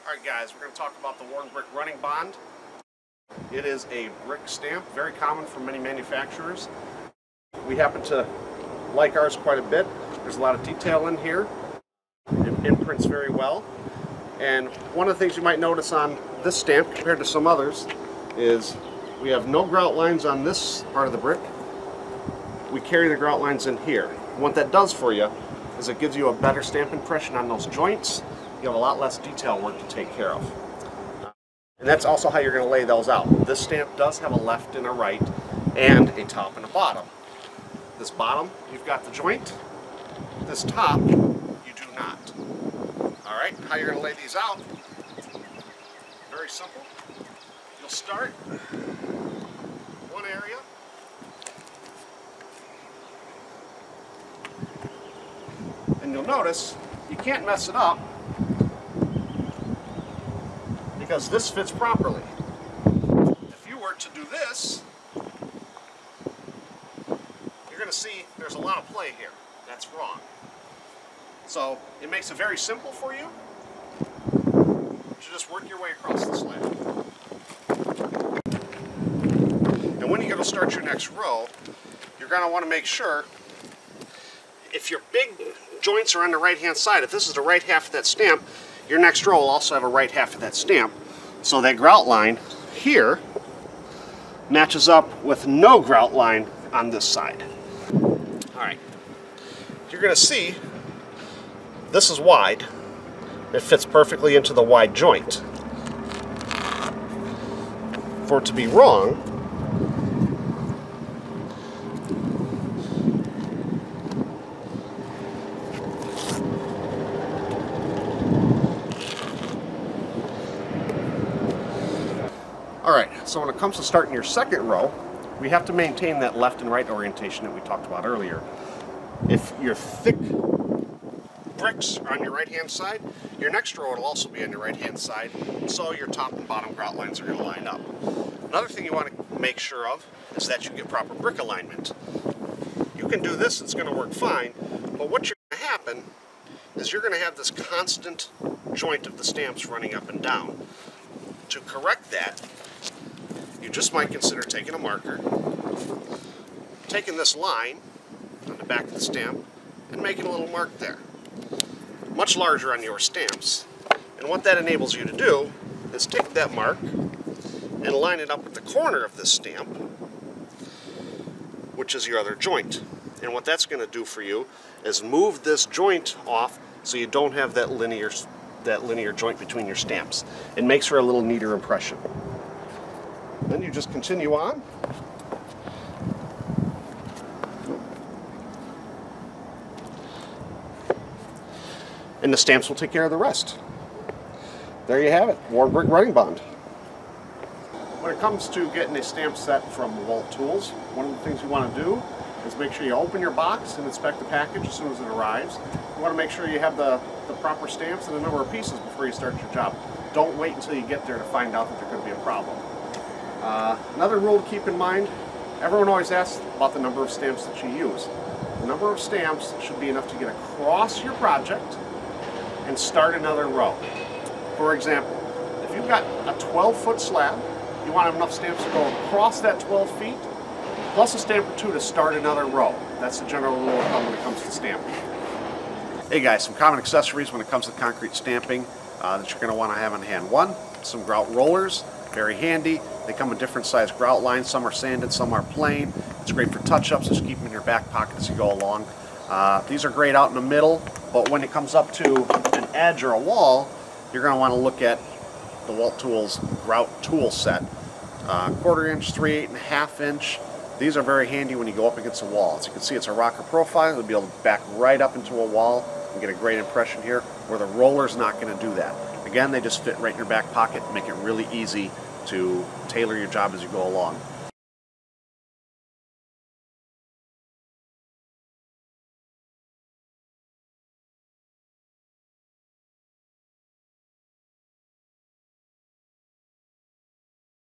Alright guys, we're going to talk about the Warren Brick Running Bond. It is a brick stamp, very common for many manufacturers. We happen to like ours quite a bit. There's a lot of detail in here. It imprints very well. And one of the things you might notice on this stamp compared to some others is we have no grout lines on this part of the brick. We carry the grout lines in here. And what that does for you is it gives you a better stamp impression on those joints. You have a lot less detail work to take care of. And that's also how you're going to lay those out. This stamp does have a left and a right and a top and a bottom. This bottom, you've got the joint. This top, you do not. Alright, how you're going to lay these out? Very simple. You'll start one area. And you'll notice you can't mess it up because this fits properly. If you were to do this, you're going to see there's a lot of play here. That's wrong. So it makes it very simple for you. You just work your way across the slab. And when you go to start your next row, you're going to want to make sure if your big joints are on the right hand side, if this is the right half of that stamp, your next row will also have a right half of that stamp. So that grout line here matches up with no grout line on this side. Alright, you're going to see this is wide. It fits perfectly into the wide joint. For it to be wrong, Alright, so when it comes to starting your second row, we have to maintain that left and right orientation that we talked about earlier. If your thick bricks are on your right hand side, your next row will also be on your right hand side, so your top and bottom grout lines are going to line up. Another thing you want to make sure of is that you get proper brick alignment. You can do this, it's going to work fine, but what you're going to happen is you're going to have this constant joint of the stamps running up and down. To correct that, you just might consider taking a marker, taking this line on the back of the stamp, and making a little mark there. Much larger on your stamps. And what that enables you to do is take that mark and line it up with the corner of this stamp, which is your other joint. And what that's going to do for you is move this joint off so you don't have that linear joint between your stamps. It makes for a little neater impression. Then you just continue on. And the stamps will take care of the rest. There you have it, Warren Brick Running Bond. When it comes to getting a stamp set from Walttools, one of the things you want to do is make sure you open your box and inspect the package as soon as it arrives. You want to make sure you have the proper stamps and the number of pieces before you start your job. Don't wait until you get there to find out that there could be a problem. Another rule to keep in mind, everyone always asks about the number of stamps that you use. The number of stamps should be enough to get across your project and start another row. For example, if you've got a 12-foot slab, you want to have enough stamps to go across that 12 feet, plus a stamp or two to start another row. That's the general rule of thumb when it comes to stamping. Hey guys, some common accessories when it comes to concrete stamping that you're going to want to have on hand. One, some grout rollers, very handy. They come in different size grout lines. Some are sanded, some are plain. It's great for touch-ups, just keep them in your back pocket as you go along. These are great out in the middle, but when it comes up to an edge or a wall, you're going to want to look at the Walttools grout tool set. 1/4 inch, 3 8.5 inch. These are very handy when you go up against a wall. As you can see, it's a rocker profile. You'll be able to back right up into a wall and get a great impression here, where the roller's not going to do that. Again, they just fit right in your back pocket and make it really easy to tailor your job as you go along.